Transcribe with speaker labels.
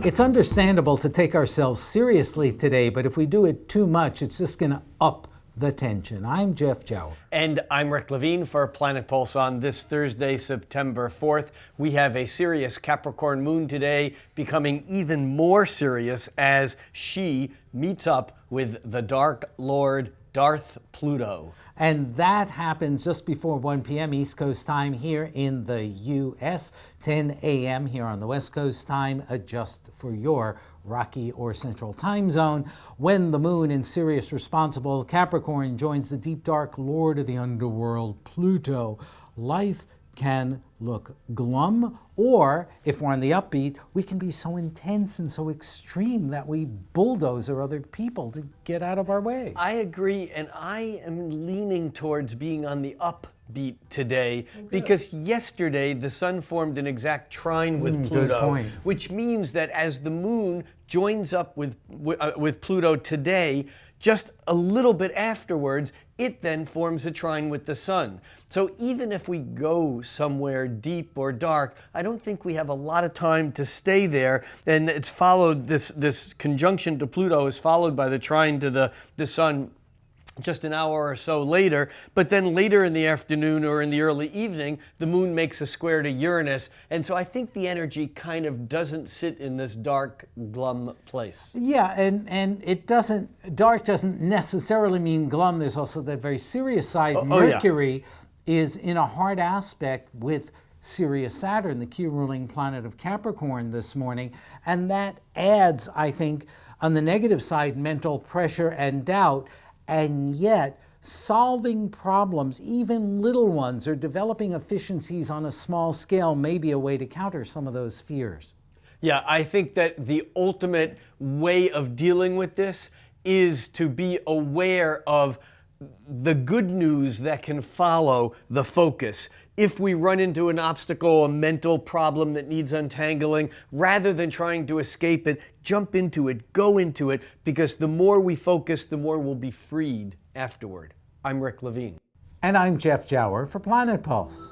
Speaker 1: It's understandable to take ourselves seriously today, but if we do it too much, it's just going to up the tension. I'm Jeff Jower.
Speaker 2: And I'm Rick Levine for Planet Pulse on this Thursday, September 4th. We have a serious Capricorn Moon today, becoming even more serious as she meets up with the Dark Lord, Darth Pluto.
Speaker 1: And that happens just before 1 p.m. East Coast time here in the U.S., 10 a.m. here on the West Coast time. Adjust for your Rocky or Central time zone. When the moon in Sirius responsible Capricorn joins the deep dark lord of the underworld, Pluto, life can look glum, or if we're on the upbeat, we can be so intense and so extreme that we bulldoze other people to get out of our way.
Speaker 2: I agree, and I am leaning towards being on the upbeat today because yesterday the sun formed an exact trine with Pluto, which means that as the moon joins up with Pluto today, just a little bit afterwards, it then forms a trine with the sun. So even if we go somewhere deep or dark, I don't think we have a lot of time to stay there. And it's followed, this conjunction to Pluto is followed by the trine to the sun just an hour or so later, but then later in the afternoon or in the early evening, the moon makes a square to Uranus, and so I think the energy kind of doesn't sit in this dark, glum place.
Speaker 1: Yeah, and it doesn't, dark doesn't necessarily mean glum. There's also that very serious side. Mercury is in a hard aspect with Mercury-Saturn, the key ruling planet of Capricorn this morning, and that adds, I think, on the negative side, mental pressure and doubt. And yet, solving problems, even little ones, or developing efficiencies on a small scale may be a way to counter some of those fears.
Speaker 2: Yeah, I think that the ultimate way of dealing with this is to be aware of the good news that can follow the focus. If we run into an obstacle, a mental problem that needs untangling, rather than trying to escape it, jump into it, go into it, because the more we focus, the more we'll be freed afterward. I'm Rick Levine.
Speaker 1: And I'm Jeff Jower for Planet Pulse.